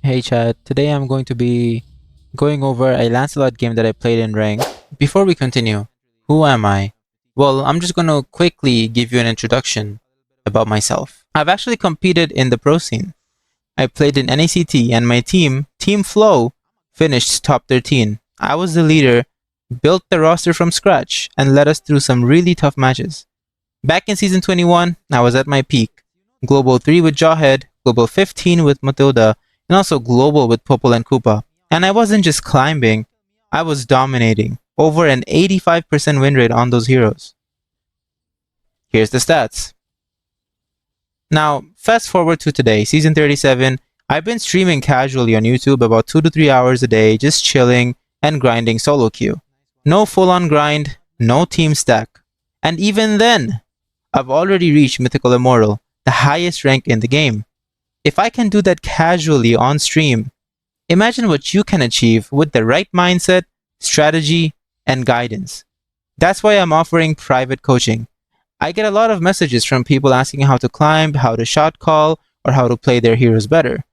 Hey chat, today I'm going to be going over a Lancelot game that I played in rank. Before we continue, who am I? Well, I'm just going to quickly give you an introduction about myself. I've actually competed in the pro scene. I played in NACT and my team, Team Flow, finished top 13. I was the leader, built the roster from scratch, and led us through some really tough matches. Back in season 21, I was at my peak. Global 3 with Jawhead, Global 15 with Matilda, and also Global with Popol and Koopa. And I wasn't just climbing, I was dominating. Over an 85% win rate on those heroes. Here's the stats. Now, fast forward to today, season 37. I've been streaming casually on YouTube about 2 to 3 hours a day, just chilling and grinding solo queue. No full-on grind, no team stack. And even then, I've already reached Mythical Immortal, the highest rank in the game. If I can do that casually on stream, imagine what you can achieve with the right mindset, strategy, and guidance. That's why I'm offering private coaching. I get a lot of messages from people asking how to climb, how to shot call, or how to play their heroes better.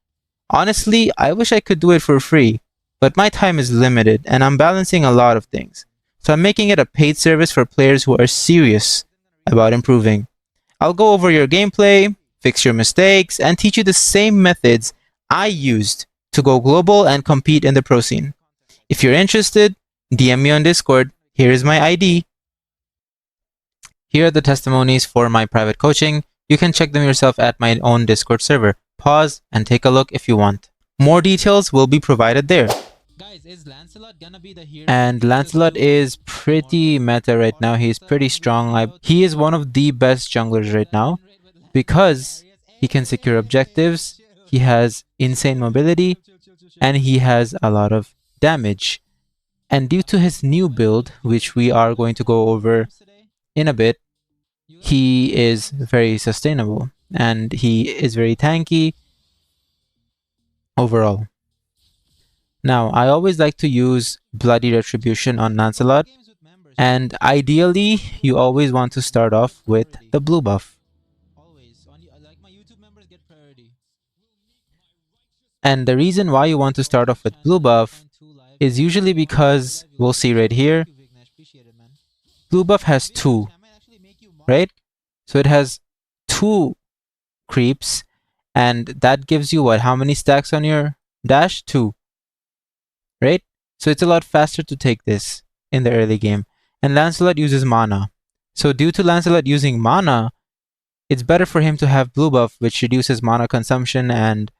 Honestly, I wish I could do it for free, but my time is limited and I'm balancing a lot of things. So I'm making it a paid service for players who are serious about improving. I'll go over your gameplay, fix your mistakes, and teach you the same methods I used to go global and compete in the pro scene. If you're interested, DM me on Discord. Here is my ID. Here are the testimonies for my private coaching. You can check them yourself at my own Discord server. Pause and take a look if you want. More details will be provided there. Guys, is Lancelot gonna be the hero? And Lancelot is pretty meta right now. He's pretty strong. He is one of the best junglers right now because he can secure objectives, he has insane mobility, and he has a lot of damage. And due to his new build, which we are going to go over in a bit, he is very sustainable and he is very tanky overall. Now, I always like to use Bloody Retribution on Lancelot, and ideally, you always want to start off with the blue buff. And the reason why you want to start off with blue buff is usually because, we'll see right here, blue buff has 2, right? So it has 2 creeps, and that gives you what? How many stacks on your dash? 2. Right? So it's a lot faster to take this in the early game. And Lancelot uses mana. So due to Lancelot using mana, it's better for him to have blue buff, which reduces mana consumption, and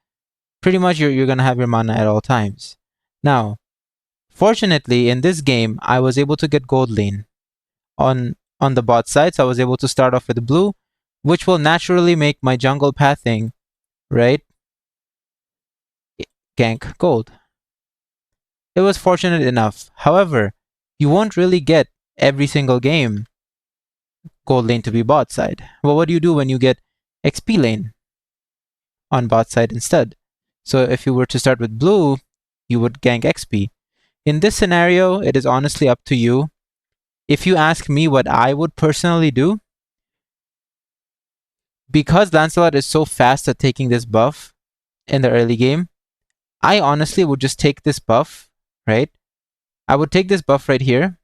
pretty much you're gonna have your mana at all times. Now, fortunately, in this game, I was able to get gold lane. On the bot side, so I was able to start off with blue, which will naturally make my jungle pathing, right, gank gold. It was fortunate enough. However, you won't really get every single game gold lane to be bot side. Well, what do you do when you get XP lane on bot side instead? So if you were to start with blue, you would gank XP. In this scenario, it is honestly up to you. If you ask me what I would personally do, because Lancelot is so fast at taking this buff in the early game, I honestly would just take this buff, right? I would take this buff right here.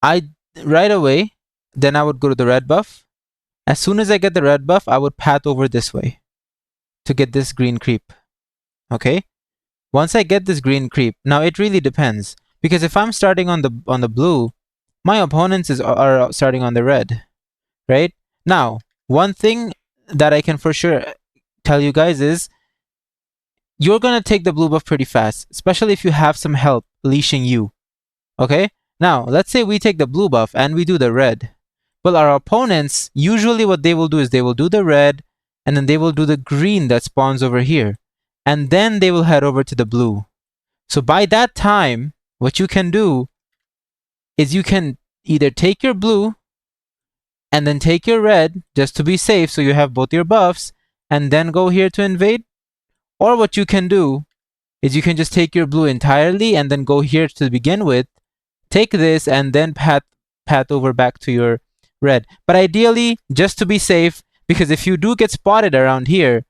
Right away, then I would go to the red buff. As soon as I get the red buff, I would path over this way to get this green creep. Okay? Once I get this green creep, now it really depends. Because if I'm starting on the blue, my opponents are starting on the red. Right? Now, one thing that I can for sure tell you guys is you're gonna take the blue buff pretty fast, especially if you have some help leashing you. Okay? Now, let's say we take the blue buff and we do the red. Well, our opponents, usually what they will do is they will do the red, and then they will do the green that spawns over here. And then they will head over to the blue. So by that time, what you can do is you can either take your blue and then take your red just to be safe so you have both your buffs and then go here to invade. Or what you can do is you can just take your blue entirely and then go here to begin with, take this and then path over back to your red. But ideally, just to be safe, because if you do get spotted around here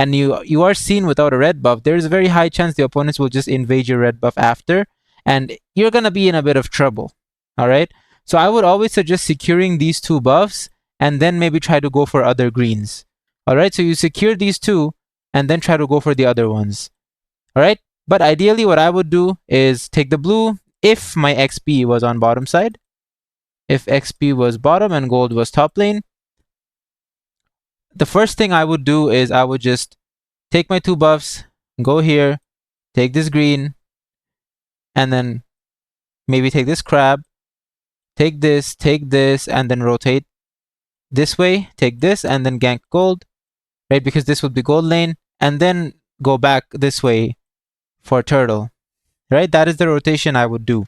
and you are seen without a red buff, there's a very high chance the opponents will just invade your red buff after, and you're gonna be in a bit of trouble. All right. So I would always suggest securing these two buffs and then maybe try to go for other greens. All right. So you secure these two and then try to go for the other ones. All right. But ideally, what I would do is take the blue if my XP was on bottom side. If XP was bottom and gold was top lane, the first thing I would do is I would just take my two buffs, go here, take this green, and then maybe take this crab, take this, and then rotate this way, take this, and then gank gold, right? Because this would be gold lane, and then go back this way for turtle, right? That is the rotation I would do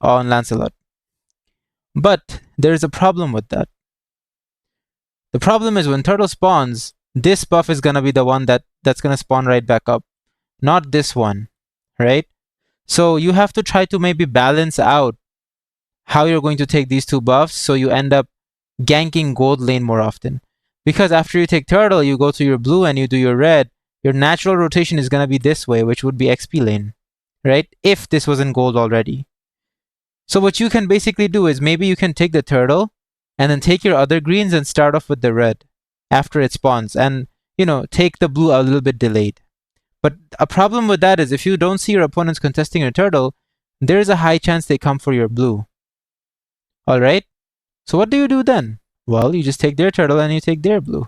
on Lancelot. But there's a problem with that. The problem is when turtle spawns, this buff is going to be the one that's going to spawn right back up, not this one, right? So you have to try to maybe balance out how you're going to take these two buffs so you end up ganking gold lane more often. Because after you take turtle, you go to your blue and you do your red, your natural rotation is going to be this way, which would be XP lane, right? If this was in gold already. So what you can basically do is maybe you can take the turtle and then take your other greens and start off with the red after it spawns, and take the blue a little bit delayed. But a problem with that is if you don't see your opponents contesting your turtle, there's a high chance they come for your blue. Alright? So what do you do then? Well, you just take their turtle and you take their blue.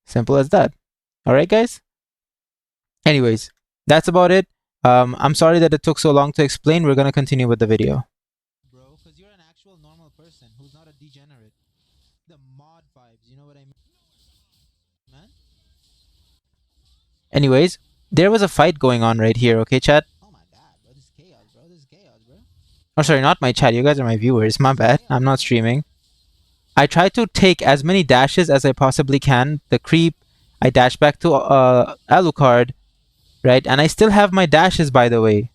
Simple as that. Alright, guys? Anyways, that's about it. I'm sorry that it took so long to explain. We're gonna continue with the video. Bro, because you're an actual normal person who's not a degenerate. The mod vibes, you know what I mean? Man? Anyways, there was a fight going on right here, okay, chat? Oh my god, bro, this is chaos, bro. This is chaos, bro. Oh, sorry, not my chat. You guys are my viewers. My bad. I'm not streaming. I try to take as many dashes as I possibly can. The creep, I dash back to Alucard, right? And I still have my dashes, by the way.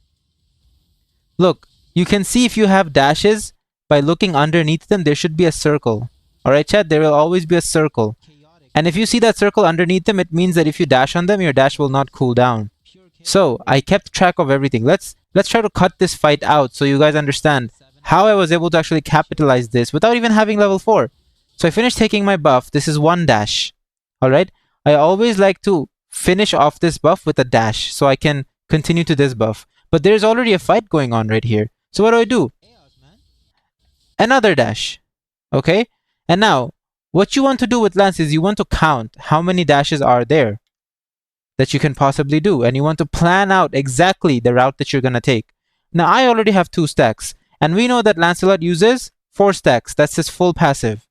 Look, you can see if you have dashes, by looking underneath them, there should be a circle. Alright, chat? There will always be a circle. Chaotic. And if you see that circle underneath them, it means that if you dash on them, your dash will not cool down. Pure chaos. So, I kept track of everything. Let's try to cut this fight out so you guys understand how I was able to actually capitalize this without even having level 4. So I finished taking my buff. This is one dash. Alright? I always like to finish off this buff with a dash so I can continue to this buff. But there's already a fight going on right here. So what do? Chaos, man. Another dash. Okay? And now, what you want to do with Lance is you want to count how many dashes are there that you can possibly do. And you want to plan out exactly the route that you're going to take. Now, I already have 2 stacks. And we know that Lancelot uses 4 stacks. That's his full passive.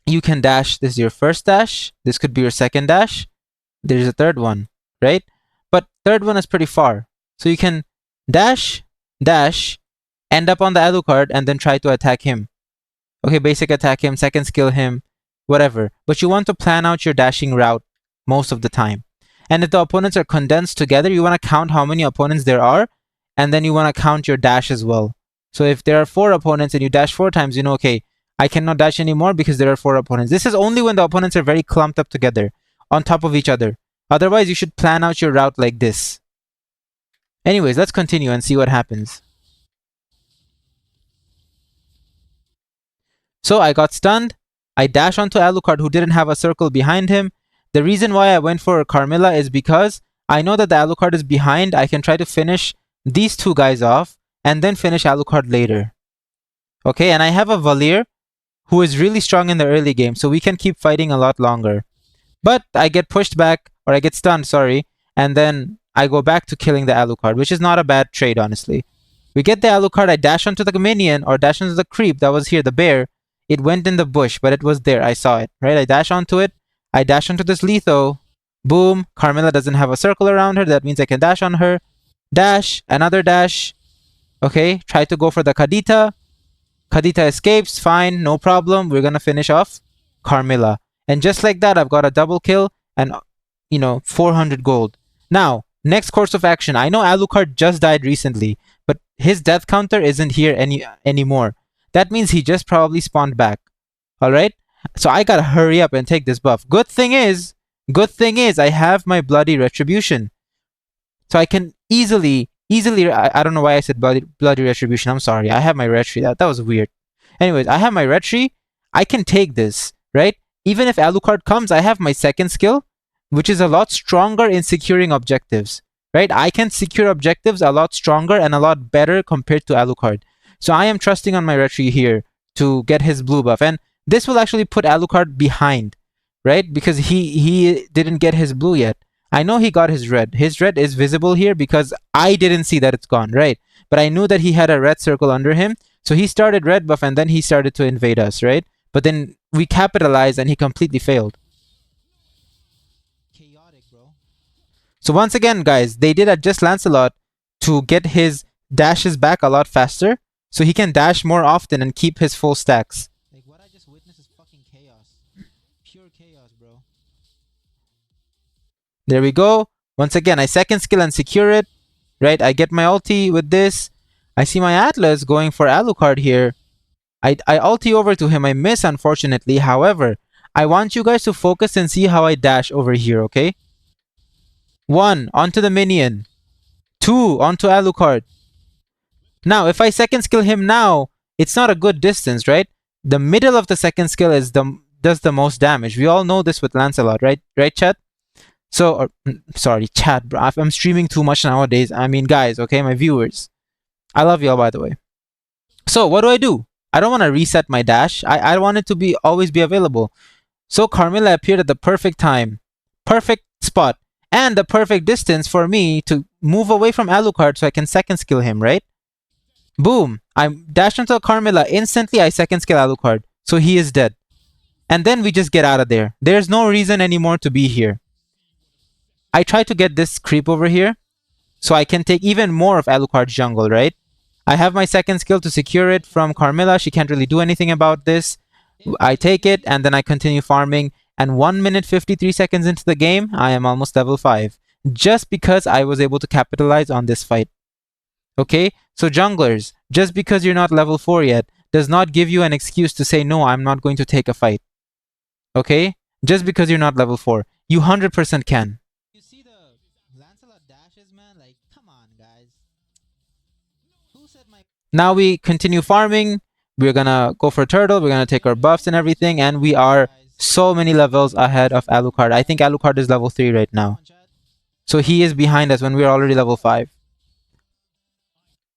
You can dash. This is your first dash. This could be your second dash. There's a third one, right? But third one is pretty far. So you can dash, end up on the Alucard, and then try to attack him. Okay, basic attack him, second skill him, whatever. But you want to plan out your dashing route most of the time. And if the opponents are condensed together, you want to count how many opponents there are, and then you want to count your dash as well. So if there are 4 opponents and you dash 4 times, you know, okay, I cannot dash anymore because there are 4 opponents. This is only when the opponents are very clumped up together, on top of each other. Otherwise, you should plan out your route like this. Anyways, let's continue and see what happens. So I got stunned. I dash onto Alucard, who didn't have a circle behind him. The reason why I went for Carmilla is because I know that the Alucard is behind. I can try to finish these 2 guys off and then finish Alucard later. Okay, and I have a Valir who is really strong in the early game, so we can keep fighting a lot longer. But I get pushed back, or I get stunned, sorry, and then I go back to killing the Alucard, which is not a bad trade, honestly. We get the Alucard, I dash onto the minion, or dash onto the creep that was here, the bear. It went in the bush, but it was there, I saw it, right? I dash onto it, I dash onto this Letho, boom, Carmilla doesn't have a circle around her, that means I can dash on her. Dash, another dash, okay, try to go for the Kadita. Kadita escapes, fine, no problem. We're gonna finish off Carmilla. And just like that, I've got a double kill and, 400 gold. Now, next course of action. I know Alucard just died recently, but his death counter isn't here anymore. That means he just probably spawned back. Alright? So I gotta hurry up and take this buff. Good thing is, Good thing is I have my bloody retribution. So I can easily, I don't know why I said bloody retribution. I'm sorry. I have my retri. That was weird. Anyways, I have my retri. I can take this, right? Even if Alucard comes, I have my second skill, which is a lot stronger in securing objectives, right? I can secure objectives a lot stronger and a lot better compared to Alucard. So I am trusting on my retri here to get his blue buff. And this will actually put Alucard behind, right? Because he didn't get his blue yet. I know he got his red. His red is visible here because I didn't see that it's gone, right? But I knew that he had a red circle under him. So he started red buff and then he started to invade us, right? But then we capitalized and he completely failed. Chaotic, bro. So once again, guys, they did adjust Lancelot to get his dashes back a lot faster. So he can dash more often and keep his full stacks. Like, what I just witnessed is fucking chaos. Pure chaos, bro. There we go. Once again, I second skill and secure it. Right? I get my ulti with this. I see my Atlas going for Alucard here. I ulti over to him. I miss, unfortunately. However, I want you guys to focus and see how I dash over here, okay? 1, onto the minion. 2, onto Alucard. Now, if I second skill him now, it's not a good distance, right? The middle of the second skill does the most damage. We all know this with Lancelot, right? Right, chat? So, sorry, chat, bro. I'm streaming too much nowadays. I mean, guys, okay, my viewers. I love y'all, by the way. So, what do? I don't want to reset my dash. I want it to always be available. So, Carmilla appeared at the perfect time, perfect spot, and the perfect distance for me to move away from Alucard so I can second skill him, right? Boom! I dashed into Carmilla. Instantly, I second skill Alucard. So he is dead. And then we just get out of there. There's no reason anymore to be here. I try to get this creep over here so I can take even more of Alucard's jungle, right? I have my second skill to secure it from Carmilla. She can't really do anything about this. I take it and then I continue farming. And 1 minute 53 seconds into the game, I am almost level 5. Just because I was able to capitalize on this fight. Okay? So junglers, just because you're not level 4 yet, does not give you an excuse to say, no, I'm not going to take a fight. Okay? Just because you're not level 4. You 100% can. You see the Lancelot dashes, man? Like, come on, guys. Who said my... Now we continue farming. We're gonna go for turtle. We're gonna take our buffs and everything. And we are so many levels ahead of Alucard. I think Alucard is level 3 right now. So he is behind us when we're already level 5.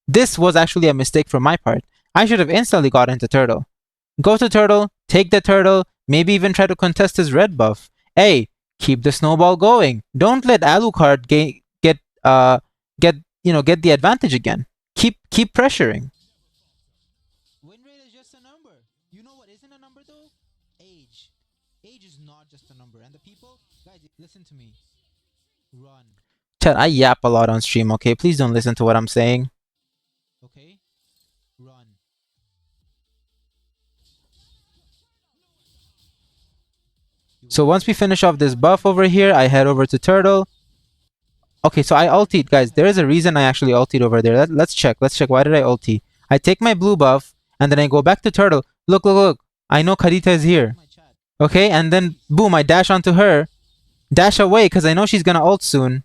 This was actually a mistake from my part. I should have instantly got into turtle. Go to turtle, take the turtle, maybe even try to contest his red buff. Hey, keep the snowball going. Don't let Alucard get the advantage again. Keep pressuring. Win rate is just a number. You know what isn't a number though? Age. Age is not just a number. And the people, guys, listen to me. Run. Chat, I yap a lot on stream, okay? Please don't listen to what I'm saying. Okay? Run. So once we finish off this buff over here, I head over to turtle. Okay, so I ultied, guys. There is a reason I actually ultied over there. Let's check. Why did I ulti? I take my blue buff, and then I go back to turtle. Look. I know Kadita is here. Okay, and then boom, I dash onto her. Dash away, because I know she's gonna ult soon.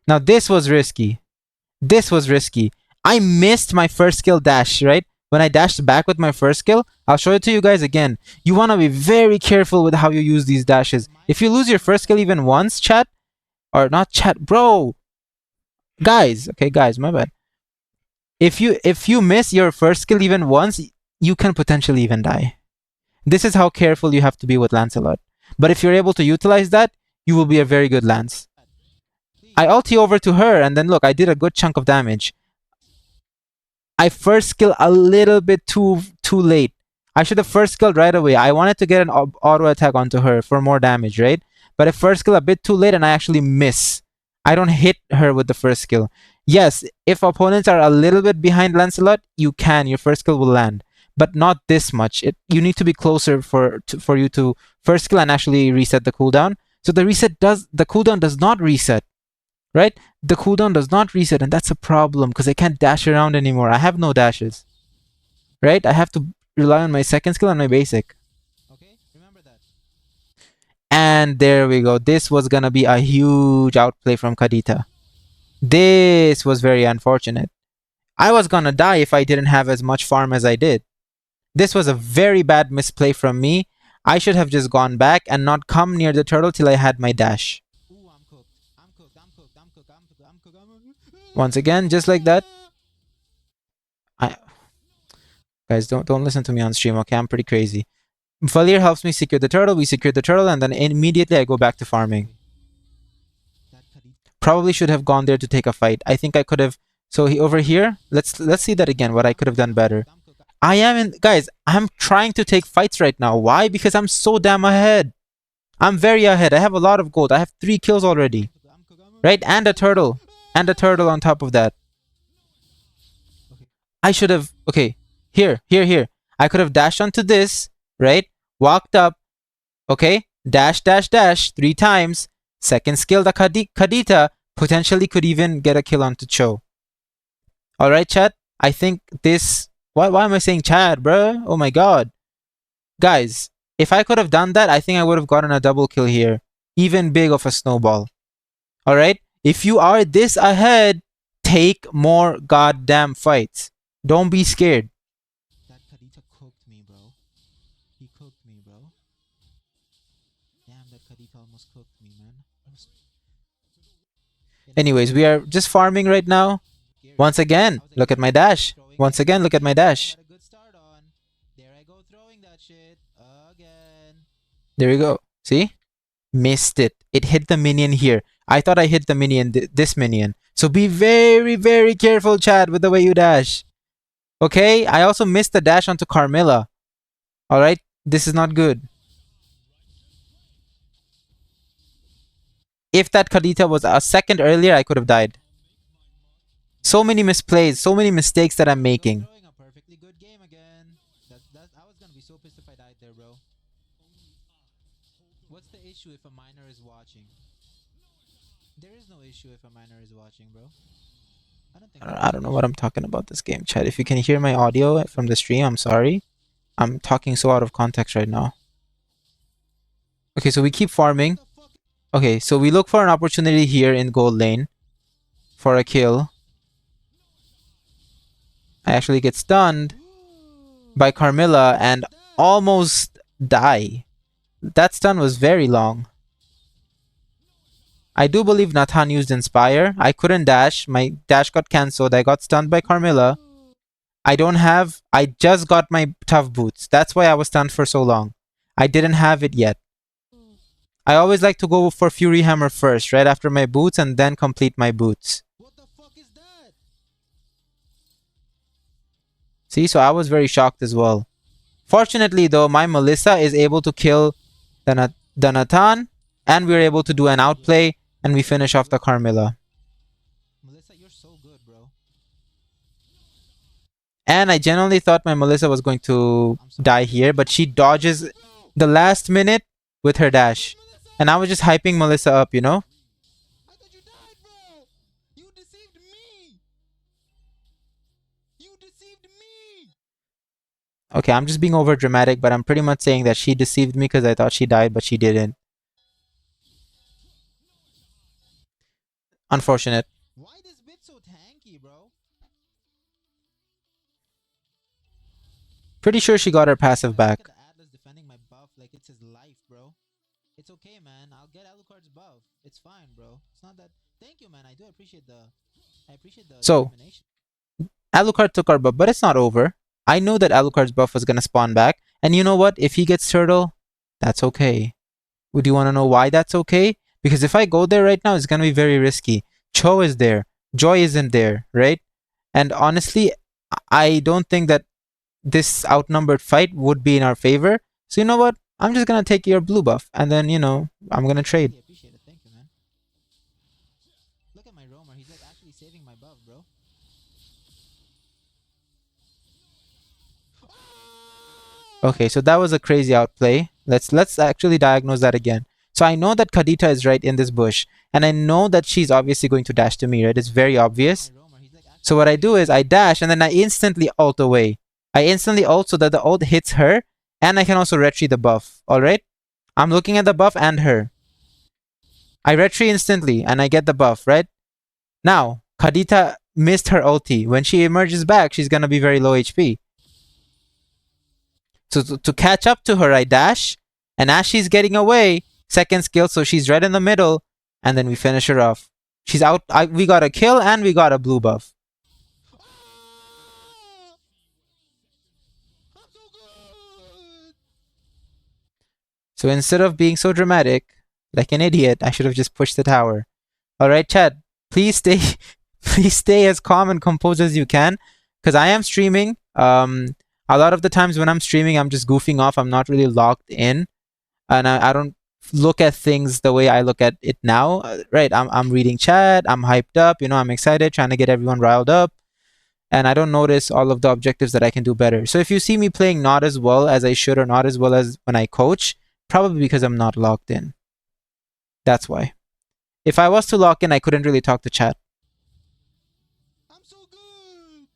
Now this was risky. I missed my first skill dash, right? When I dashed back with my first skill, I'll show it to you guys again. You want to be very careful with how you use these dashes. If you lose your first skill even once, chat, or not chat, bro. Guys, my bad. If you miss your first skill even once, you can potentially even die. This is how careful you have to be with Lancelot. But if you're able to utilize that, you will be a very good Lance. I ulti over to her, and then look, I did a good chunk of damage. I first skill a little bit too late. I should have first skilled right away. I wanted to get an auto attack onto her for more damage, right? But I first skill a bit too late and I actually miss. I don't hit her with the first skill. Yes, if opponents are a little bit behind Lancelot, your first skill will land. But not this much. You need to be closer for you to first skill and actually reset the cooldown. So the cooldown does not reset. Right? The cooldown does not reset, and that's a problem because I can't dash around anymore. I have no dashes. Right? I have to rely on my second skill and my basic. Okay? Remember that. And there we go. This was gonna be a huge outplay from Kadita. This was very unfortunate. I was gonna die if I didn't have as much farm as I did. This was a very bad misplay from me. I should have just gone back and not come near the turtle till I had my dash. Ooh, I'm cooked. I'm cooked. I'm cooked. I'm cooked. I'm cooked. I'm cooked. Once again, just like that. I, guys, don't listen to me on stream, okay? I'm pretty crazy. Valir helps me secure the turtle. We secure the turtle, and then immediately I go back to farming. Probably should have gone there to take a fight. I think I could have. So over here, let's see that again. What I could have done better. I am in, guys. I'm trying to take fights right now. Why? Because I'm so damn ahead. I'm very ahead. I have a lot of gold. I have 3 kills already, right? And a turtle on top of that. I should have. Okay, here. I could have dashed onto this, right? Walked up. Okay, dash 3 times. Second skill, the Kadita potentially could even get a kill onto Cho. Alright, chat. I think this... Why am I saying Chad, bruh? Oh my god. Guys, if I could have done that, I think I would have gotten a double kill here. Even big of a snowball. Alright? If you are this ahead, take more goddamn fights. Don't be scared. That Kadita cooked me, bro. He cooked me, bro. Damn, that Kadita almost cooked me, man. Anyways, we are just farming right now. Once again, look at my dash. Once again, look at my dash. There I go throwing that shit again. There we go. See? Missed it. It hit the minion here. I thought I hit the minion, this minion. So be very, very careful, Chad, with the way you dash. Okay? I also missed the dash onto Carmilla. Alright? This is not good. If that Kadita was a second earlier, I could have died. So many misplays, so many mistakes that I'm making. Throwing a perfectly good game again. I was gonna be so pissed if I died there, bro. What's the issue if a miner is watching? There is no issue if a miner is watching, bro. I don't know what I'm talking about this game, chat. If you can hear my audio from the stream, I'm sorry. I'm talking so out of context right now. Okay, so we keep farming. Okay, so we look for an opportunity here in gold lane for a kill. I actually get stunned by Carmilla and almost die. That stun was very long. I do believe Nathan used Inspire. I couldn't dash. My dash got cancelled. I got stunned by Carmilla. I just got my tough boots. That's why I was stunned for so long. I didn't have it yet. I always like to go for Fury Hammer first, right after my boots, and then complete my boots. What the fuck is that? See, so I was very shocked as well. Fortunately, though, my Melissa is able to kill the Nathan, and we're able to do an outplay, and we finish off the Carmilla. Melissa, you're so good, bro. And I genuinely thought my Melissa was going to die here, but she dodges the last minute with her dash. And I was just hyping Melissa up, you know? I thought you died, bro. You deceived me. You deceived me. Okay, I'm just being over dramatic, but I'm pretty much saying that she deceived me because I thought she died, but she didn't. Unfortunate. Why this bit so tanky, bro? Pretty sure she got her passive back. Look at the Atlas defending my buff like it's his life, bro. It's okay, man. I'll get Alucard's buff. It's fine, bro. It's not that. Thank you, man. I do appreciate the. So, Alucard took our buff, but it's not over. I knew that Alucard's buff was gonna spawn back, and you know what? If he gets turtle, that's okay. Would you want to know why that's okay? Because if I go there right now, it's gonna be very risky. Cho is there. Joy isn't there, right? And honestly, I don't think that this outnumbered fight would be in our favor. So you know what? I'm just gonna take your blue buff, and then, you know, I'm gonna trade. Appreciate it. Thank you, man. Look at my roamer. He's like actually saving my buff, bro. Okay, so that was a crazy outplay. Let's actually diagnose that again. So I know that Kadita is right in this bush, and I know that she's obviously going to dash to me, right? It's very obvious. So what I do is I dash, and then I instantly ult away. I instantly ult so that the ult hits her, and I can also retry the buff, alright? I'm looking at the buff and her. I retreat instantly and I get the buff, right? Now, Kadita missed her ulti. When she emerges back, she's gonna be very low HP. So to catch up to her, I dash, and as she's getting away, second skill, so she's right in the middle, and then we finish her off. She's out. We got a kill and we got a blue buff. Ah! I'm so good. So instead of being so dramatic, like an idiot, I should have just pushed the tower. Alright, chat, please stay please stay as calm and composed as you can. Because I am streaming. A lot of the times when I'm streaming, I'm just goofing off. I'm not really locked in. And I don't look at things the way I look at it now. Right, I'm reading chat, I'm hyped up, I'm excited, trying to get everyone riled up. And I don't notice all of the objectives that I can do better. So if you see me playing not as well as I should or not as well as when I coach, probably because I'm not locked in. That's why. If I was to lock in, I couldn't really talk to chat. I'm so good.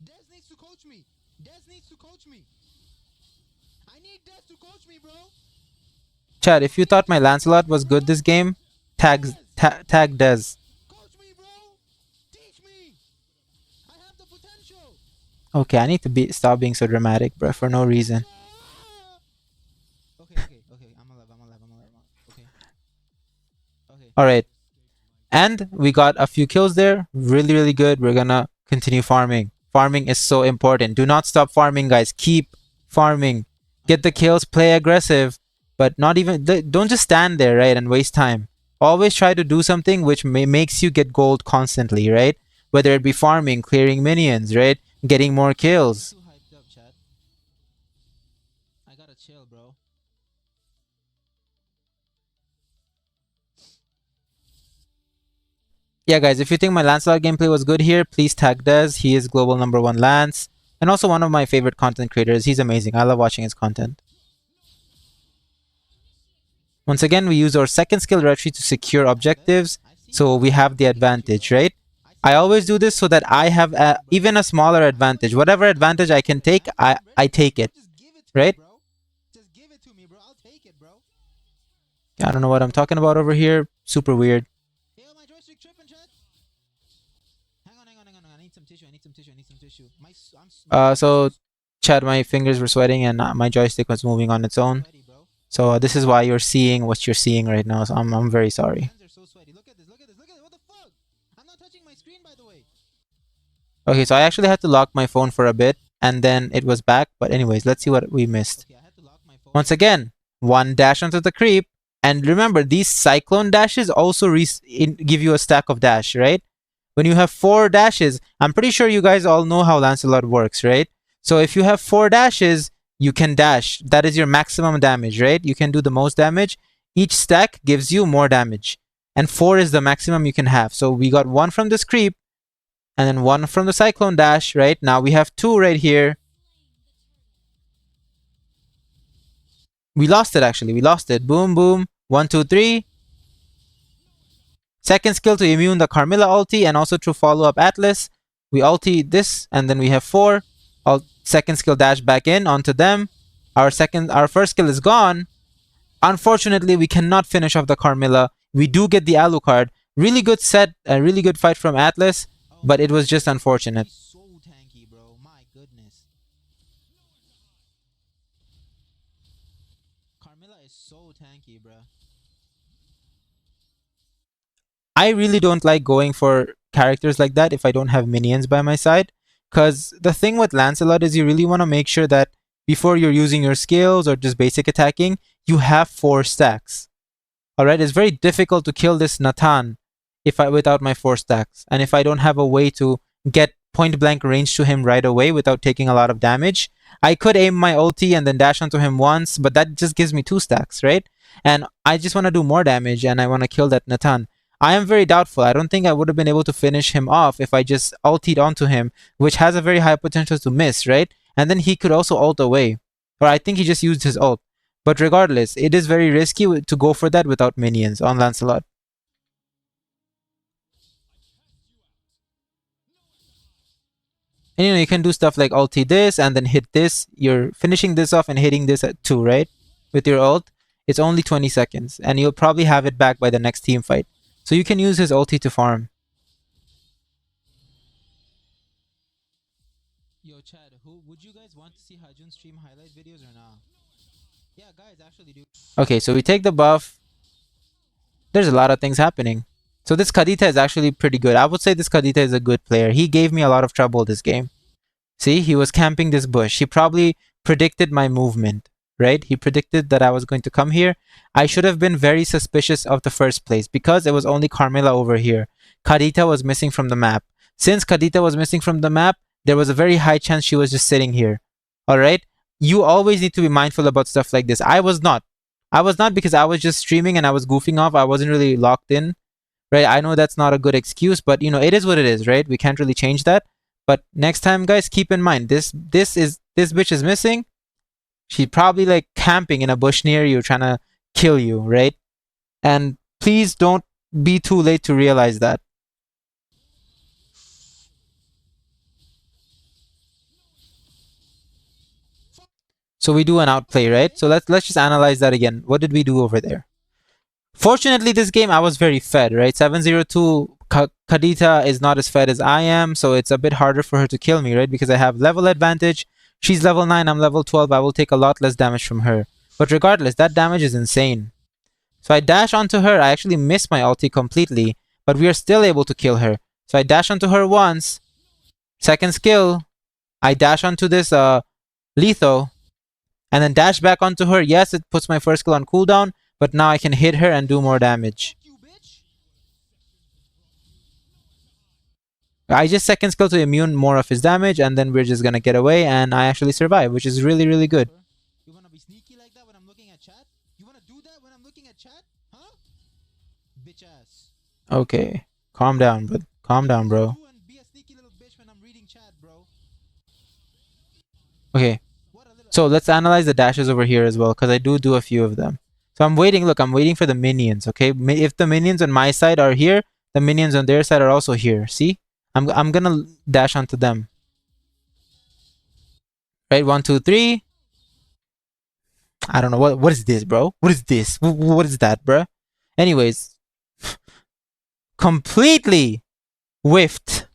Des needs to coach me. Des needs to coach me. I need Des to coach me, bro. Chat, if you thought my Lancelot was good this game, tag Dez. Coach me, bro. Teach me. I have the potential. Okay, I need to stop being so dramatic, bro, for no reason. Okay. I'm alive. Okay. Okay. Alright. And we got a few kills there. Really, really good. We're gonna continue farming. Farming is so important. Do not stop farming, guys. Keep farming. Get the kills, play aggressive, but don't just stand there, right, and waste time. Always try to do something which makes you get gold constantly, right? Whether it be farming, clearing minions, right? Getting more kills. Too hyped up, chat. I gotta chill, bro. Yeah, guys, if you think my Lancelot gameplay was good here, please tag Dez. He is global #1 Lance. And also one of my favorite content creators. He's amazing. I love watching his content. Once again, we use our second skill retreat to secure objectives. So we have the advantage, right? I always do this so that I have even a smaller advantage. Whatever advantage I can take, I take it. Right? Just give it to me, bro. I'll take it, bro. I don't know what I'm talking about over here. Super weird. Yo, my joystick tripping, chat. Hang on. I need some tissue. So, Chad, my fingers were sweating and my joystick was moving on its own. Sweaty, bro. So this is why you're seeing what you're seeing right now. So I'm very sorry. Hands are so sweaty. Look at this. What the fuck? I'm not touching my screen, by the way. Okay, so I actually had to lock my phone for a bit and then it was back. But anyways, let's see what we missed. Okay, I had to lock my phone. Once again, one dash onto the creep. And remember, these cyclone dashes also give you a stack of dash, right? When you have 4 dashes, I'm pretty sure you guys all know how Lancelot works, right? So if you have 4 dashes, you can dash. That is your maximum damage, right? You can do the most damage. Each stack gives you more damage. And 4 is the maximum you can have. So we got 1 from this creep, and then 1 from the cyclone dash, right? Now we have 2 right here. We lost it, actually. We lost it. Boom, boom. 1, 2, 3. Second skill to immune the Carmilla ulti and also to follow up Atlas. We ulti this, and then we have 4. Second skill dash back in onto them. Our first skill is gone. Unfortunately, we cannot finish off the Carmilla. We do get the Alucard. Really good set, a really good fight from Atlas, but it was just unfortunate. He's so tanky, bro. My goodness. Carmilla is so tanky, bro. I really don't like going for characters like that if I don't have minions by my side. Because the thing with Lancelot is you really want to make sure that before you're using your skills or just basic attacking, you have 4 stacks. Alright, it's very difficult to kill this Nathan without my 4 stacks. And if I don't have a way to get point blank range to him right away without taking a lot of damage, I could aim my ulti and then dash onto him once, but that just gives me 2 stacks, right? And I just want to do more damage and I want to kill that Nathan. I am very doubtful. I don't think I would have been able to finish him off if I just ultied onto him, which has a very high potential to miss, right? And then he could also ult away. Or I think he just used his ult. But regardless, it is very risky to go for that without minions on Lancelot. And you can do stuff like ulti this and then hit this. You're finishing this off and hitting this at 2, right? With your ult. It's only 20 seconds. And you'll probably have it back by the next team fight. So you can use his ulti to farm. Yo, Chad, who would you guys want to see Hajun stream highlight videos or not? Yeah, guys, actually do. Okay, so we take the buff. There's a lot of things happening. So this Kadita is actually pretty good. I would say this Kadita is a good player. He gave me a lot of trouble this game. See, he was camping this bush. He probably predicted my movement, right? He predicted that I was going to come here. I should have been very suspicious of the first place because it was only Carmilla over here. Kadita was missing from the map. Since Kadita was missing from the map, there was a very high chance she was just sitting here. All right? You always need to be mindful about stuff like this. I was not. I was not because I was just streaming and I was goofing off. I wasn't really locked in, right? I know that's not a good excuse, but it is what it is, right? We can't really change that. But next time, guys, keep in mind this bitch is missing. She's probably like camping in a bush near you, trying to kill you, right? And please don't be too late to realize that. So we do an outplay, right? So let's just analyze that again. What did we do over there? Fortunately, this game I was very fed, right? 702 Kadita is not as fed as I am, so it's a bit harder for her to kill me, right? Because I have level advantage. She's level 9, I'm level 12. I will take a lot less damage from her. But regardless, that damage is insane. So I dash onto her. I actually miss my ulti completely, but we are still able to kill her. So I dash onto her once. Second skill, I dash onto this Letho, and then dash back onto her. Yes, it puts my first skill on cooldown, but now I can hit her and do more damage. I just second skill to immune more of his damage, and then we're just gonna get away, and I actually survive, which is really, really good. You wanna be sneaky like that when I'm looking at chat? You wanna do that when I'm looking at chat? Huh? Bitch ass. Okay, calm down, bro. Calm down, bro. Do and be a sneaky little bitch when I'm reading chat, bro. Okay, so let's analyze the dashes over here as well, because I do a few of them. So I'm waiting. Look, I'm waiting for the minions. Okay, if the minions on my side are here, the minions on their side are also here. See, I'm gonna dash onto them. Right, 1, 2, 3. I don't know what is this, bro. What is this? What is that, bro? Anyways, completely whiffed.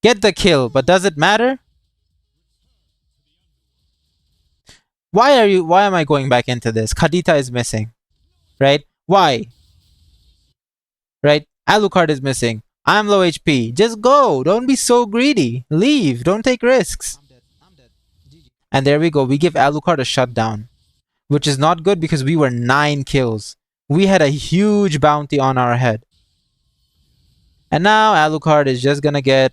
Get the kill, but does it matter? Why am I going back into this? Kadita is missing. Right? Why? Right? Alucard is missing. I'm low HP. Just go. Don't be so greedy. Leave. Don't take risks. I'm dead. I'm dead. GG. And there we go. We give Alucard a shutdown, which is not good because we were 9 kills. We had a huge bounty on our head. And now Alucard is just gonna get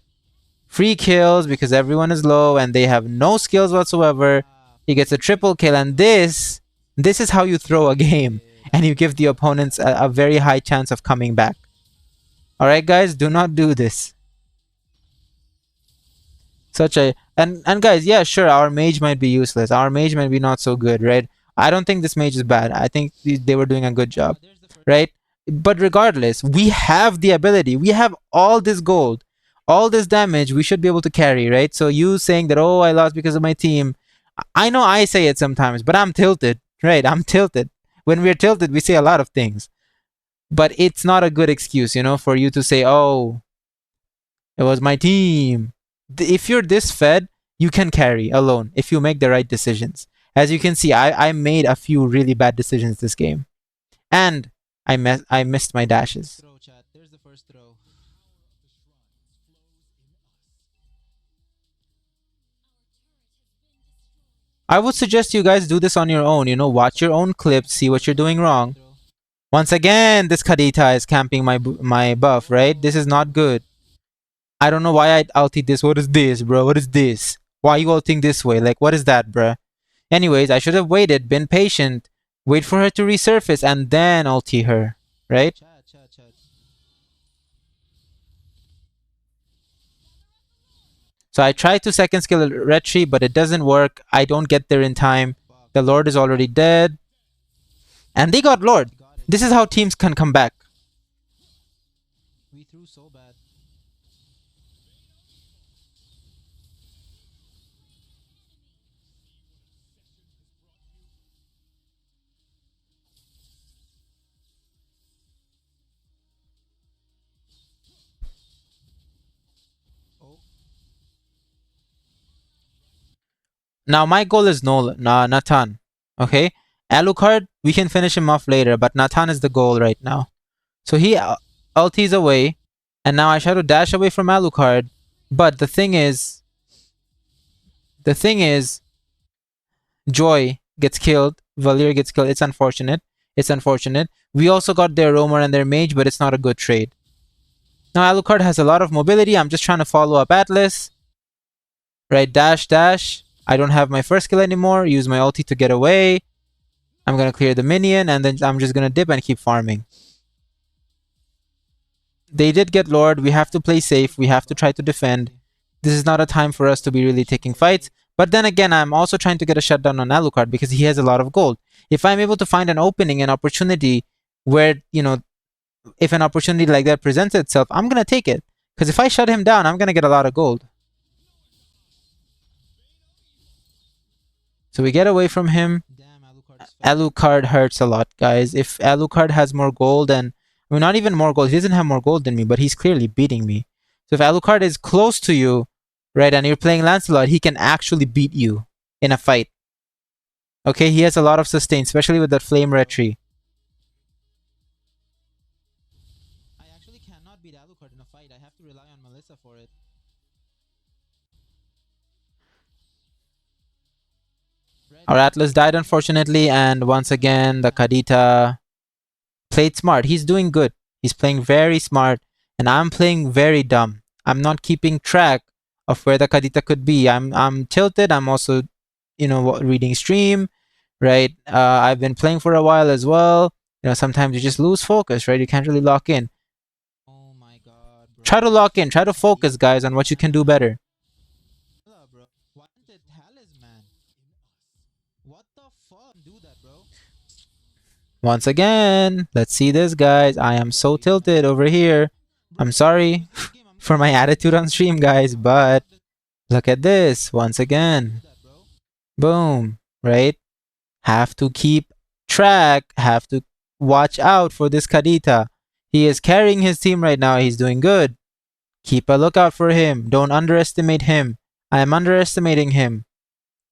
free kills because everyone is low and they have no skills whatsoever. He gets a triple kill, and this is how you throw a game, and you give the opponents a very high chance of coming back. Alright guys, do not do this. Such a and guys, yeah, sure, our mage might be useless. Our mage might be not so good, right? I don't think this mage is bad. I think they were doing a good job, right? But regardless, we have the ability. We have all this gold, all this damage. We should be able to carry, right? So you saying that, oh, I lost because of my team. I know I say it sometimes, but I'm tilted, right? I'm tilted. When we're tilted, we say a lot of things. But it's not a good excuse, for you to say, oh, it was my team. If you're this fed, you can carry alone if you make the right decisions. As you can see, I made a few really bad decisions this game. And I missed my dashes. Throw, chat. There's the first throw. I would suggest you guys do this on your own. Watch your own clips, see what you're doing wrong. Once again, this Kadita is camping my buff, right? This is not good. I don't know why I ulted this. What is this, bro? What is this? Why are you ulting this way? Like, what is that, bro? Anyways, I should have waited, been patient, wait for her to resurface, and then ulti her, right? Chat. So I tried to second skill retry, but it doesn't work. I don't get there in time. The Lord is already dead. And they got Lord. This is how teams can come back. We threw so bad. Now my goal is Nathan. Okay? Alucard, we can finish him off later, but Nathan is the goal right now. So he ultis away, and now I try to dash away from Alucard, but the thing is, Joy gets killed, Valir gets killed. It's unfortunate. It's unfortunate. We also got their Roamer and their Mage, but it's not a good trade. Now Alucard has a lot of mobility. I'm just trying to follow up Atlas. Right, dash, dash. I don't have my first skill anymore. Use my ulti to get away. I'm gonna clear the minion, and then I'm just gonna dip and keep farming. They did get Lord. We have to play safe. We have to try to defend. This is not a time for us to be really taking fights. But then again, I'm also trying to get a shutdown on Alucard because he has a lot of gold. If I'm able to find an opening, an opportunity where, if an opportunity like that presents itself, I'm going to take it. Because if I shut him down, I'm going to get a lot of gold. So we get away from him. Damn, Alucard hurts a lot, guys. If Alucard has more gold and I mean not even more gold, he doesn't have more gold than me, but he's clearly beating me. So if Alucard is close to you, right, and you're playing Lancelot, he can actually beat you in a fight. Okay, he has a lot of sustain, especially with that flame retry. I actually cannot beat Alucard in a fight. I have to rely on Melissa for it. Our Atlas died unfortunately, and once again the Kadita played smart. He's doing good. He's playing very smart, and I'm playing very dumb. I'm not keeping track of where the Kadita could be. I'm tilted. I'm also, reading stream, right? I've been playing for a while as well. Sometimes you just lose focus, right? You can't really lock in. Oh my god, bro. Try to lock in. Try to focus, guys, on what you can do better. Bro. Why did talisman? What the fuck? Do that, bro. Once again, let's see this, guys. I am so tilted over here. I'm sorry for my attitude on stream, guys, but look at this once again. Boom, right? Have to keep track, have to watch out for this Kadita. He is carrying his team right now. He's doing good. Keep a lookout for him. Don't underestimate him. I am underestimating him.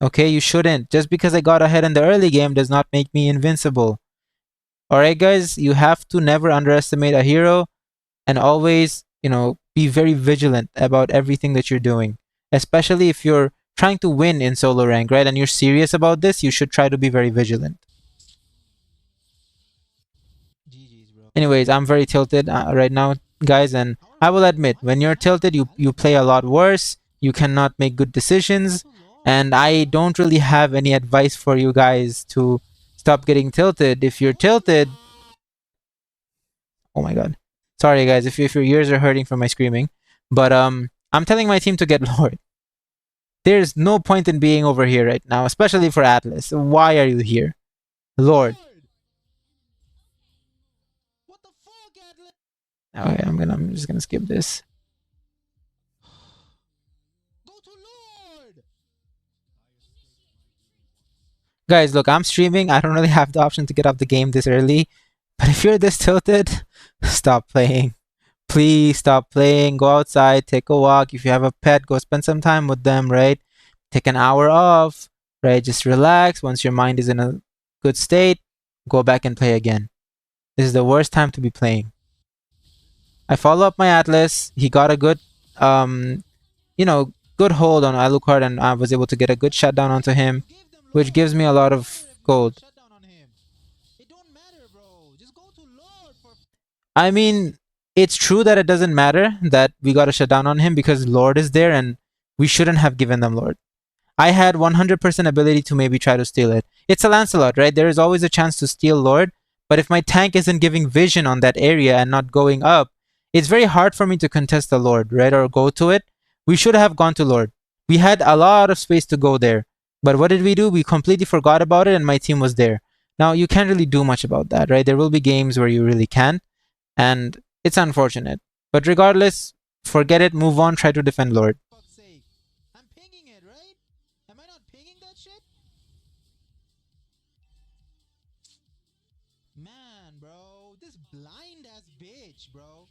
Okay, you shouldn't. Just because I got ahead in the early game does not make me invincible. Alright, guys, you have to never underestimate a hero and always, be very vigilant about everything that you're doing. Especially if you're trying to win in solo rank, right? And you're serious about this, you should try to be very vigilant. GG's, bro. Anyways, I'm very tilted right now, guys, and I will admit, when you're tilted, you play a lot worse. You cannot make good decisions, and I don't really have any advice for you guys to stop getting tilted. If you're tilted, oh my god, sorry guys, if your ears are hurting from my screaming, but I'm telling my team to get Lord. There's no point in being over here right now, especially for Atlas. Why are you here, Lord? What the fuck, Atlas? Okay, I'm just gonna skip this. Go to Lord. Guys, look, I'm streaming. I don't really have the option to get off the game this early. But if you're this tilted, stop playing. Please stop playing. Go outside, take a walk. If you have a pet, go spend some time with them, right? Take an hour off, right? Just relax. Once your mind is in a good state, go back and play again. This is the worst time to be playing. I follow up my Atlas. He got a good, good hold on Alucard, and I was able to get a good shutdown onto him, which gives me a lot of gold. I mean, it's true that it doesn't matter that we got a shutdown on him because Lord is there and we shouldn't have given them Lord. I had 100% ability to maybe try to steal it. It's a Lancelot, right? There is always a chance to steal Lord, but if my tank isn't giving vision on that area and not going up, it's very hard for me to contest the Lord, right? Or go to it. We should have gone to Lord. We had a lot of space to go there. But what did we do? We completely forgot about it and my team was there. Now, you can't really do much about that, right? There will be games where you really can't. And it's unfortunate. But regardless, forget it, move on, try to defend Lord. I'm pinging it, right? Am I not pinging that shit? Man, bro, this blind ass bitch, bro.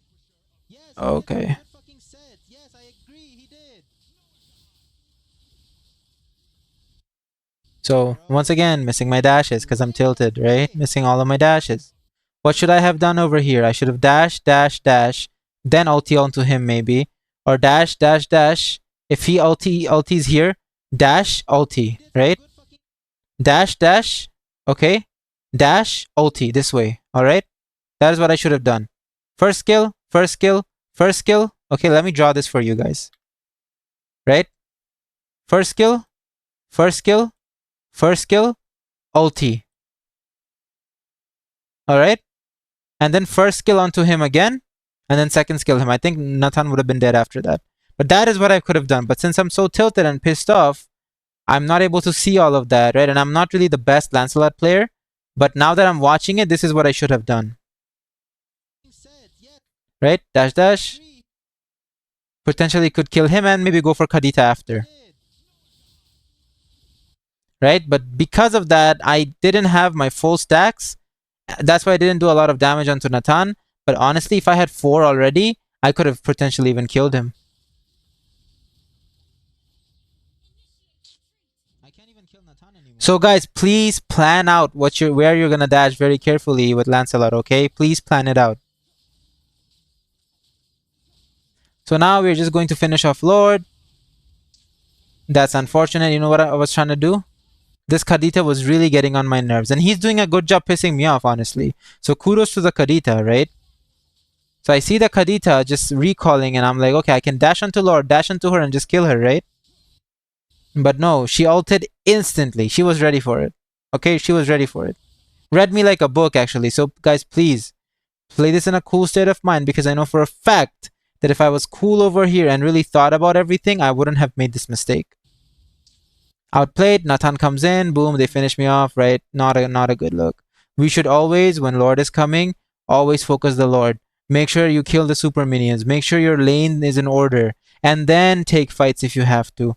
Yes, okay. Fucking set. Yes, I agree, he did. So, once again, missing my dashes because I'm tilted, right? Missing all of my dashes. What should I have done over here? I should have dash, dash, dash, then ulti onto him maybe. Or dash, dash, dash. If he ultis here, dash, ulti, right? Dash, dash, okay? Dash, ulti, this way, alright? That is what I should have done. First skill, first skill, first skill. Okay, let me draw this for you guys. Right? First skill, first skill, first skill, ulti. Alright? And then first skill onto him again, and then second skill him. I think Nathan would have been dead after that. But that is what I could have done. But since I'm so tilted and pissed off, I'm not able to see all of that, right? And I'm not really the best Lancelot player. But now that I'm watching it, this is what I should have done. Right? Dash dash. Potentially could kill him and maybe go for Kadita after. Right? But because of that, I didn't have my full stacks. That's why I didn't do a lot of damage onto Nathan. But honestly, if I had 4 already, I could have potentially even killed him. I can't even kill Nathan anymore. So guys, please plan out where you're gonna dash very carefully with Lancelot, okay? Please plan it out. So now we're just going to finish off Lord. That's unfortunate. You know what I was trying to do? This Kadita was really getting on my nerves. And he's doing a good job pissing me off, honestly. So kudos to the Kadita, right? So I see the Kadita just recalling and I'm like, okay, I can dash onto Lord, dash into her and just kill her, right? But no, she ulted instantly. She was ready for it. Okay, she was ready for it. Read me like a book, actually. So guys, please play this in a cool state of mind because I know for a fact that if I was cool over here and really thought about everything, I wouldn't have made this mistake. Outplayed, Nathan comes in, boom, they finish me off, right? Not a good look. We should always, when Lord is coming, always focus the Lord. Make sure you kill the super minions. Make sure your lane is in order. And then take fights if you have to.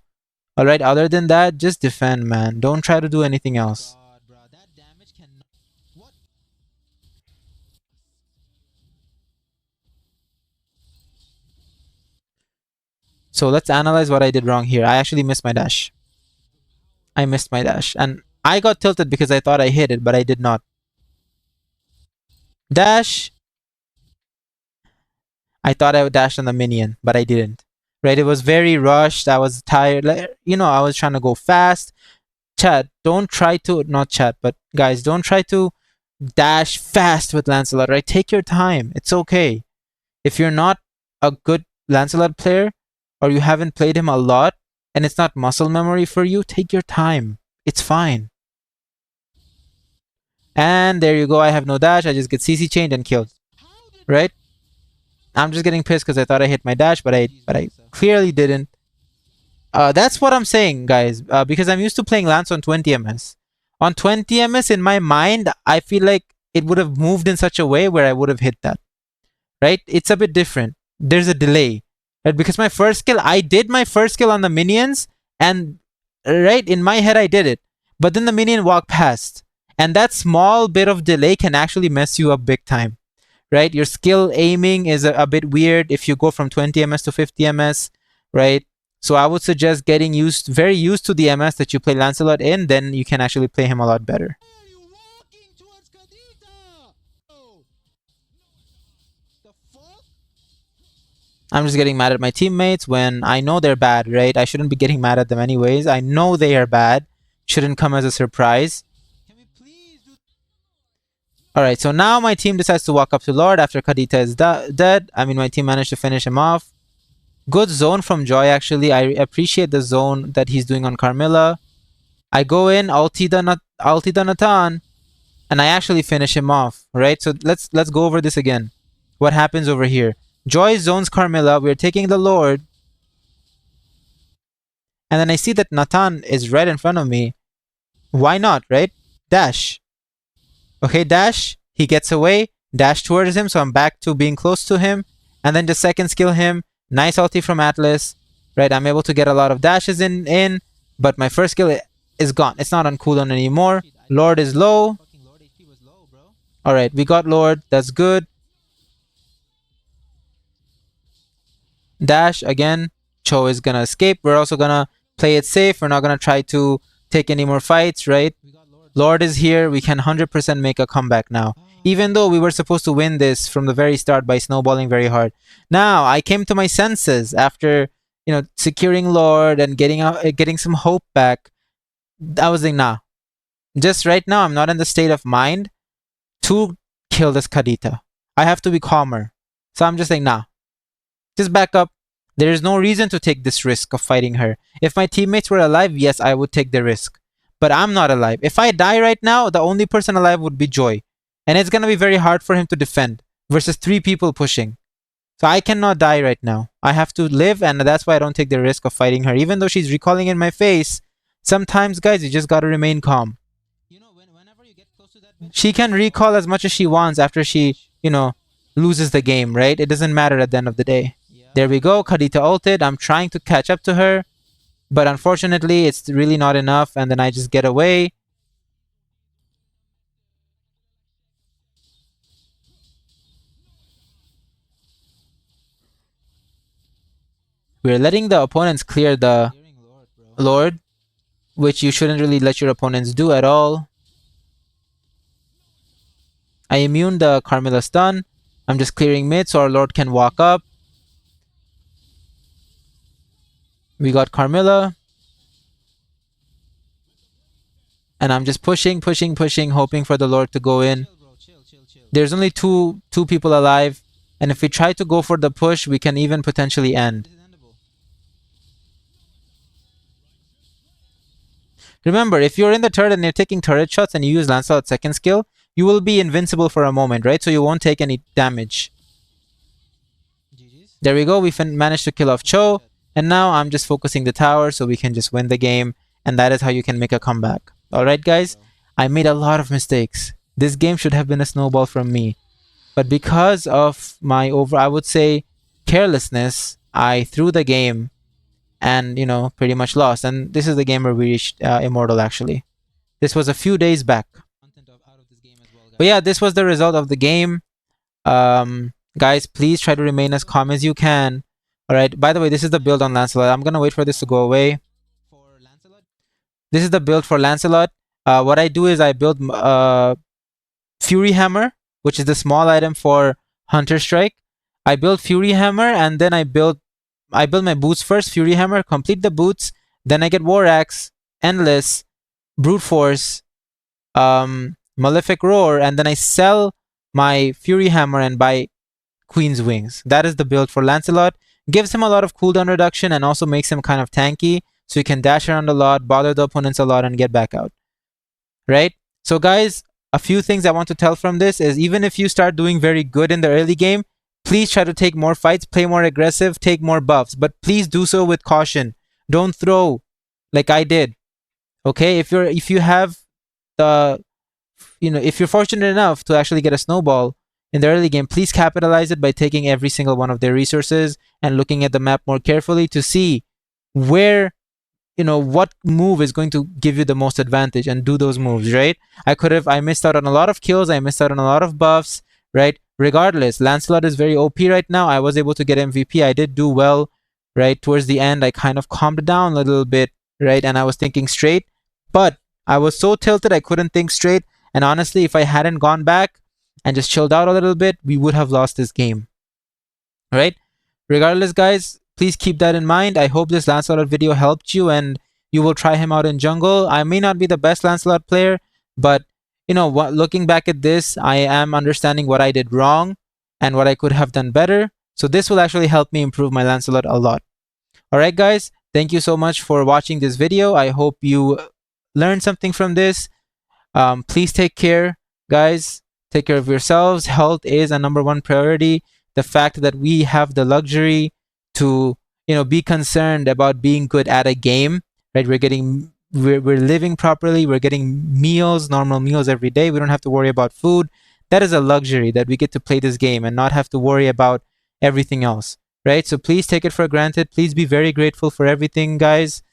Alright, other than that, just defend, man. Don't try to do anything else. God, bro, that damage cannot. What? So let's analyze what I did wrong here. I actually missed my dash. I missed my dash. And I got tilted because I thought I hit it, but I did not. Dash. I thought I would dash on the minion, but I didn't. Right? It was very rushed. I was tired. Like, you know, I was trying to go fast. Chat, don't try to, not chat, but guys, don't try to dash fast with Lancelot, right? Take your time. It's okay. If you're not a good Lancelot player or you haven't played him a lot and it's not muscle memory for you, take your time. It's fine. And there you go. I have no dash. I just get CC chained and killed. Right? I'm just getting pissed because I thought I hit my dash, but I clearly didn't. That's what I'm saying, guys. Because I'm used to playing Lance on 20 ms. On 20 ms, in my mind, I feel like it would have moved in such a way where I would have hit that. Right? It's a bit different. There's a delay. Right? Because my first skill, I did my first skill on the minions, and right in my head I did it. But then the minion walked past. And that small bit of delay can actually mess you up big time. Right? Your skill aiming is a bit weird if you go from 20 ms to 50 ms. Right? So I would suggest getting very used to the MS that you play Lancelot in, then you can actually play him a lot better. I'm just getting mad at my teammates when I know they're bad, right? I shouldn't be getting mad at them anyways. I know they are bad. Shouldn't come as a surprise. Alright, so now my team decides to walk up to Lord after Kadita is dead. I mean, my team managed to finish him off. Good zone from Joy, actually. I appreciate the zone that he's doing on Carmilla. I go in, ulti the Nathan, and I actually finish him off, right? So let's go over this again. What happens over here? Joy zones Carmilla. We're taking the Lord. And then I see that Nathan is right in front of me. Why not, right? Dash. Okay, dash. He gets away. Dash towards him, so I'm back to being close to him. And then just second skill him. Nice ulti from Atlas. Right, I'm able to get a lot of dashes in. But my first skill is gone. It's not on cooldown anymore. Lord is low. Alright, we got Lord. That's good. Dash again. Cho is gonna escape. We're also gonna play it safe. We're not gonna try to take any more fights, right? We got Lord. Lord is here. We can 100% make a comeback now. Even though we were supposed to win this from the very start by snowballing very hard. Now, I came to my senses after, securing Lord and getting some hope back. I was like, nah. Just right now, I'm not in the state of mind to kill this Kadita. I have to be calmer. So I'm just like, nah. Just back up. There is no reason to take this risk of fighting her. If my teammates were alive, yes, I would take the risk. But I'm not alive. If I die right now, the only person alive would be Joy. And it's gonna be very hard for him to defend versus 3 people pushing. So I cannot die right now. I have to live, and that's why I don't take the risk of fighting her. Even though she's recalling in my face, sometimes, guys, you just gotta remain calm. Whenever you get close to that bitch, She can recall as much as she wants after she, loses the game, right? It doesn't matter at the end of the day. yeah. There we go. Kadita ulted. I'm trying to catch up to her. But unfortunately, it's really not enough. And then I just get away. We're letting the opponents clear the Clearing Lord, bro. Lord, which you shouldn't really let your opponents do at all. I immune the Carmilla stun. I'm just clearing mid so our Lord can walk up. We got Carmilla. And I'm just pushing, hoping for the Lord to go in. Chill, bro. Chill. There's only two people alive. And if we try to go for the push, we can even potentially end. This is endable. Remember, if you're in the turret and you're taking turret shots and you use Lancelot's second skill, you will be invincible for a moment, right? So you won't take any damage. GG's. There we go. We managed to kill off Cho. And now I'm just focusing the tower so we can just win the game. And that is how you can make a comeback. Alright, guys? I made a lot of mistakes. This game should have been a snowball from me. But because of my I would say, carelessness, I threw the game and, pretty much lost. And this is the game where we reached Immortal, actually. This was a few days back. Content out of this game as well, guys. But yeah, this was the result of the game. Guys, please try to remain as calm as you can. Alright, by the way, this is the build on Lancelot. I'm gonna wait for this to go away. For Lancelot, This is the build for Lancelot. What I do is I build Fury Hammer, which is the small item for Hunter Strike. I build Fury Hammer and then I build my boots first, Fury Hammer, complete the boots, then I get War Axe, Endless, Brute Force, Malefic Roar, and then I sell my Fury Hammer and buy Queen's Wings. That is the build for Lancelot. Gives him a lot of cooldown reduction and also makes him kind of tanky, so he can dash around a lot, bother the opponents a lot, and get back out. Right? So guys, a few things I want to tell from this is even if you start doing very good in the early game, please try to take more fights, play more aggressive, take more buffs, but please do so with caution. Don't throw like I did. Okay? If you have the if you're fortunate enough to actually get a snowball in the early game, please capitalize it by taking every single one of their resources and looking at the map more carefully to see where what move is going to give you the most advantage and do those moves, right? I missed out on a lot of kills, I missed out on a lot of buffs, right? Regardless, Lancelot is very OP right now. I was able to get MVP. I did do well, right? Towards the end, I kind of calmed down a little bit, right? And I was thinking straight, but I was so tilted I couldn't think straight. And honestly, if I hadn't gone back and just chilled out a little bit, we would have lost this game, right? Regardless, guys, please keep that in mind. I hope this Lancelot video helped you and you will try him out in jungle. I may not be the best Lancelot player, but looking back at this, I am understanding what I did wrong and what I could have done better. So this will actually help me improve my Lancelot a lot. Alright, guys, thank you so much for watching this video. I hope you learned something from this. Please take care, guys. Take care of yourselves. Health is a #1 priority. The fact that we have the luxury to be concerned about being good at a game, right? We're living properly. We're getting normal meals every day. We don't have to worry about food. That is a luxury that we get to play this game and not have to worry about everything else, right? So please take it for granted. Please be very grateful for everything, guys.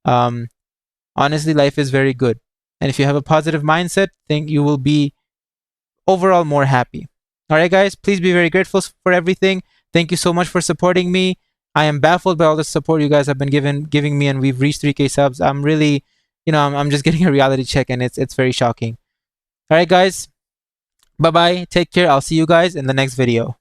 Honestly, life is very good. And if you have a positive mindset, think you will be overall more happy. Alright, guys, please be very grateful for everything. Thank you so much for supporting me. I am baffled by all the support you guys have been giving me, and we've reached 3K subs. I'm really I'm just getting a reality check, and it's very shocking. All right, guys. Bye bye. Take care. I'll see you guys in the next video.